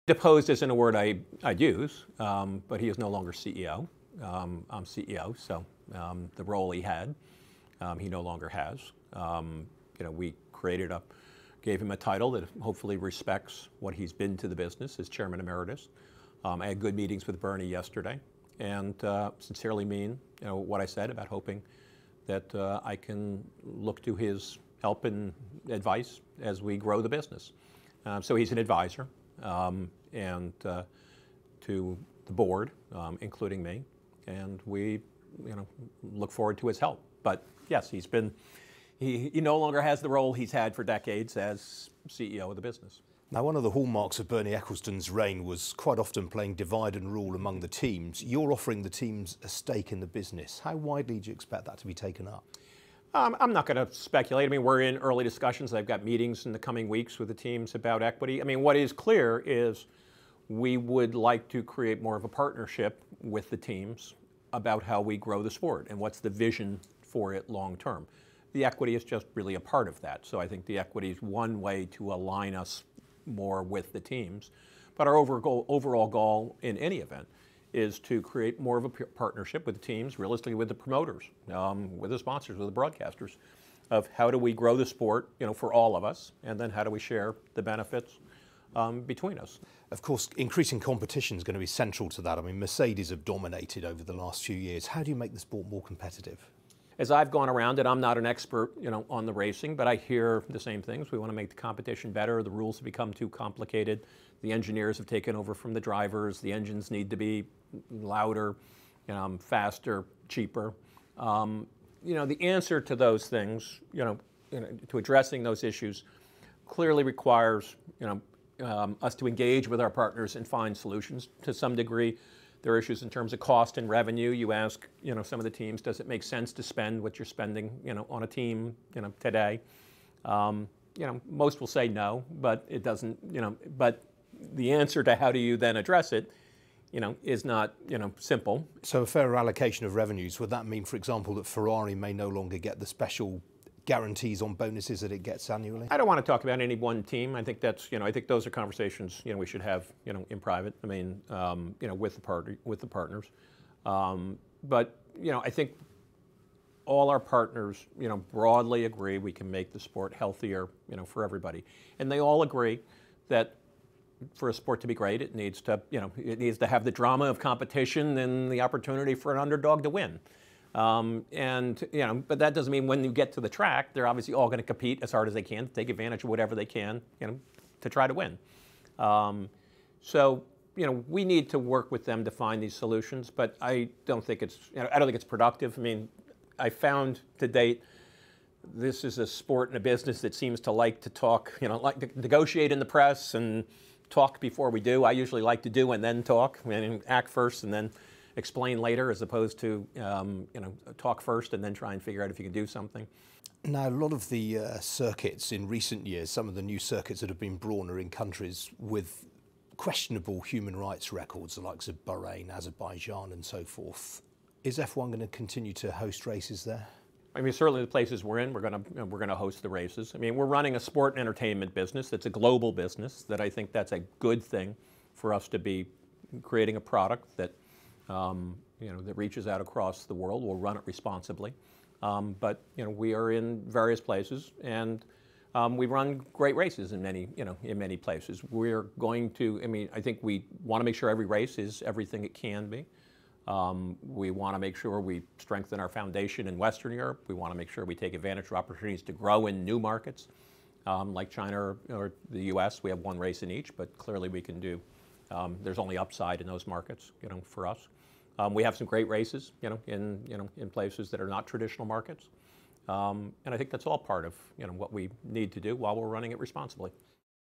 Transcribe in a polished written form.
Deposed isn't a word I'd use, but he is no longer CEO. I'm CEO, so the role he had, he no longer has. We gave him a title that hopefully respects what he's been to the business as Chairman Emeritus. I had good meetings with Bernie yesterday, and sincerely mean what I said about hoping that I can look to his help and advice as we grow the business. So he's an advisor. And to the board, including me, and we, look forward to his help. But yes, he no longer has the role he's had for decades as CEO of the business. Now, one of the hallmarks of Bernie Ecclestone's reign was quite often playing divide and rule among the teams. You're offering the teams a stake in the business. How widely do you expect that to be taken up? I'm not going to speculate. I mean, we're in early discussions. I've got meetings in the coming weeks with the teams about equity. I mean, what is clear is we would like to create more of a partnership with the teams about how we grow the sport and what's the vision for it long term. The equity is just really a part of that. So I think the equity is one way to align us more with the teams. But our overall goal in any event is to create more of a partnership with the teams, realistically with the promoters, with the sponsors, with the broadcasters, of how do we grow the sport, for all of us, and then how do we share the benefits between us. Of course, increasing competition is going to be central to that. I mean, Mercedes have dominated over the last few years. How do you make the sport more competitive? As I've gone around it, I'm not an expert, on the racing, but I hear the same things. We want to make the competition better. The rules have become too complicated. The engineers have taken over from the drivers. The engines need to be louder, faster, cheaper. The answer to those things, to addressing those issues, clearly requires, us to engage with our partners and find solutions to some degree. There are issues in terms of cost and revenue. You ask, some of the teams, does it make sense to spend what you're spending, on a team, today? Most will say no, but it doesn't, but the answer to how do you then address it, is not, simple. So a fairer allocation of revenues, would that mean, for example, that Ferrari may no longer get the special guarantees on bonuses that it gets annually? I don't want to talk about any one team. I think that's, I think those are conversations, we should have, in private. I mean, with the partners. But, I think all our partners, broadly agree we can make the sport healthier, for everybody. And they all agree that for a sport to be great, it needs to, have the drama of competition and the opportunity for an underdog to win. But that doesn't mean when you get to the track, they're obviously all going to compete as hard as they can to take advantage of whatever they can, to try to win. So, we need to work with them to find these solutions, but I don't think it's, I don't think it's productive. I mean, I found to date, this is a sport and a business that seems to like to talk, like to negotiate in the press and talk before we do. I usually like to do and then talk, act first and then explain later, as opposed to talk first and then try and figure out if you can do something. Now, a lot of the circuits in recent years, some of the new circuits that have been brought are in countries with questionable human rights records, the likes of Bahrain, Azerbaijan and so forth. Is F1 going to continue to host races there? I mean, certainly the places we're in, we're going to host the races. I mean, we're running a sport and entertainment business that's a global business, that I think that's a good thing for us to be creating a product that that reaches out across the world. We'll run it responsibly. But we are in various places, and we run great races in many places. We're going to, I think we want to make sure every race is everything it can be. We want to make sure we strengthen our foundation in Western Europe. We want to make sure we take advantage of opportunities to grow in new markets, like China or the US. We have one race in each, but clearly we can do, there's only upside in those markets, for us. We have some great races, in places that are not traditional markets. And I think that's all part of, what we need to do while we're running it responsibly.